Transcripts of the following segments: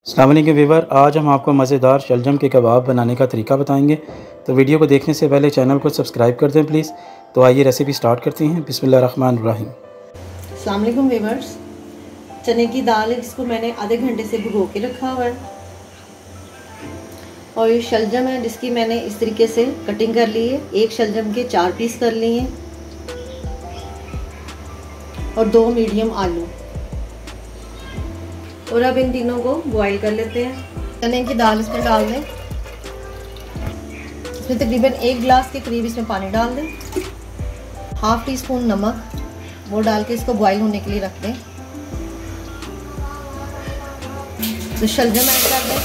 अस्सलाम वालेकुम व्यूअर, आज हम आपको मज़ेदार शलजम के कबाब बनाने का तरीका बताएंगे। तो वीडियो को देखने से पहले चैनल को सब्सक्राइब कर दें प्लीज़। तो आइए रेसिपी स्टार्ट करते हैं। बिस्मिल्लाहिर्रहमानिर्रहीम। अस्सलाम वालेकुम व्यूअर्स, चने की दाल है जिसको मैंने आधे घंटे से भिगो के रखा हुआ है, और ये शलजम है जिसकी मैंने इस तरीके से कटिंग कर ली है। एक शलजम के 4 पीस कर लिए हैं और 2 मीडियम आलू। और अब इन तीनों को बॉईल कर लेते हैं। चने की दाल इसमें डाल दें, इसमें तकरीबन 1 गिलास के करीब इसमें पानी डाल दें। हाफ टी स्पून नमक वो डाल के इसको बॉईल होने के लिए रख दें। तो शलजम ऐड कर दें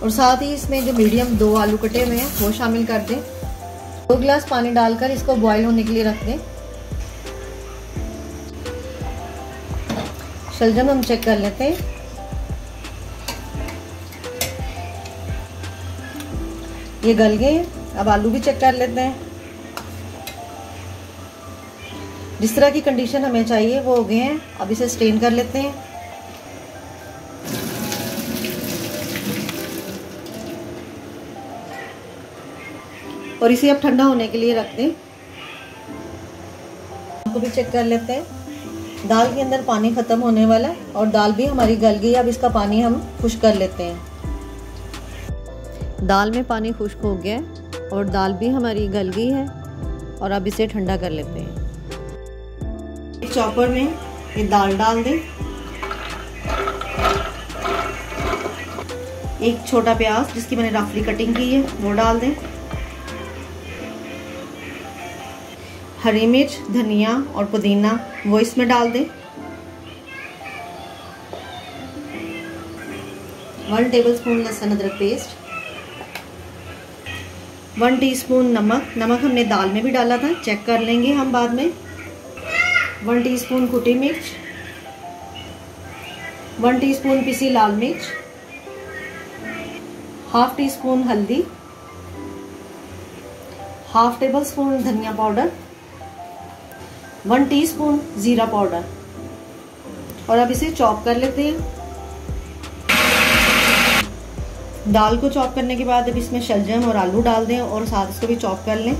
और साथ ही इसमें जो मीडियम 2 आलू कटे हुए हैं वो शामिल कर दें। 2 गिलास पानी डालकर इसको बॉईल होने के लिए रख दें। शलजम हम चेक कर लेते हैं। ये गल गए हैं। अब आलू भी चेक कर लेते हैं। जिस तरह की कंडीशन हमें चाहिए वो हो गए हैं। अब इसे स्ट्रेन कर लेते हैं। और इसे अब ठंडा होने के लिए रख दें। तो भी चेक कर लेते हैं। दाल के अंदर पानी ख़त्म होने वाला है और दाल भी हमारी गल गई। अब इसका पानी हम खुश्क कर लेते हैं। दाल में पानी खुश्क हो गया है और दाल भी हमारी गल गई है। और अब इसे ठंडा कर लेते हैं। एक चॉपर में ये दाल डाल दें। एक छोटा प्याज जिसकी मैंने रफली कटिंग की है वो डाल दें। हरी मिर्च, धनिया और पुदीना वो इसमें डाल दें। 1 टेबलस्पून लहसुन अदरक पेस्ट, 1 टीस्पून नमक। नमक हमने दाल में भी डाला था, चेक कर लेंगे हम बाद में। 1 टीस्पून कुटी मिर्च, 1 टीस्पून पिसी लाल मिर्च, हाफ टी स्पून हल्दी, हाफ टेबल स्पून धनिया पाउडर, 1 टीस्पून जीरा पाउडर। और अब इसे चॉप कर लेते हैं। दाल को चॉप करने के बाद अब इसमें शलजम और आलू डाल दें और साथ इसको भी चॉप कर लें।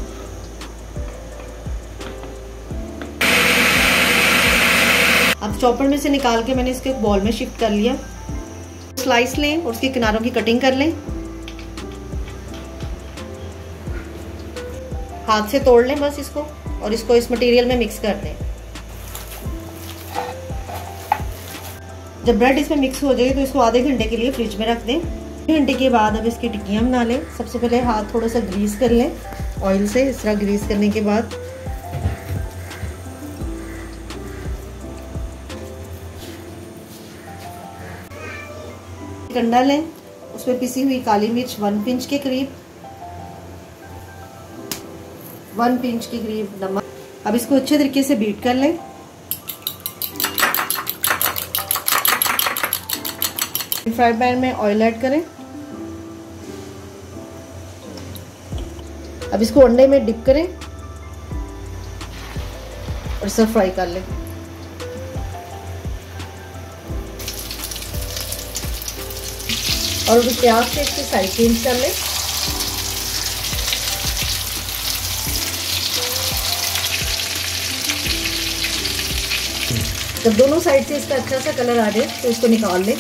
अब चॉपर में से निकाल के मैंने इसके बॉल में शिफ्ट कर लिया। स्लाइस लें और उसके किनारों की कटिंग कर लें। हाथ से तोड़ लें बस इसको और इसको इस मटेरियल में मिक्स कर दें। जब ब्रेड इसमें मिक्स हो जाए तो इसको आधे घंटे के लिए फ्रिज में रख दें। घंटे के बाद अब इसकी टिक्कियाँ बना लें। सबसे पहले हाथ थोड़ा सा ग्रीस कर लें ऑयल से। इस तरह ग्रीस करने के बाद अंडा लें, उसमें पिसी हुई काली मिर्च 1 पिंच के करीब, 1 पिंच के करीब नमक। अब इसको अच्छे तरीके से बीट कर लें। फ्राई पैन में ऑयल ऐड करें। अब इसको अंडे में डिप करें और इसे फ्राई कर लें। और प्याज से इसकी साइड चेंज कर लें। जब दोनों साइड से इसका अच्छा सा कलर आ जाए तो इसको निकाल लें।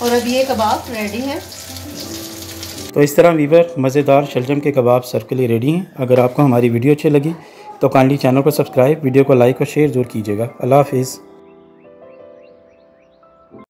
और अब ये कबाब रेडी है। तो इस तरह व्यूअर मज़ेदार शलजम के कबाब सर्व के लिए रेडी हैं। अगर आपको हमारी वीडियो अच्छी लगी तो काइंडली चैनल को सब्सक्राइब, वीडियो को लाइक और शेयर ज़रूर कीजिएगा। अल्लाह हाफिज़।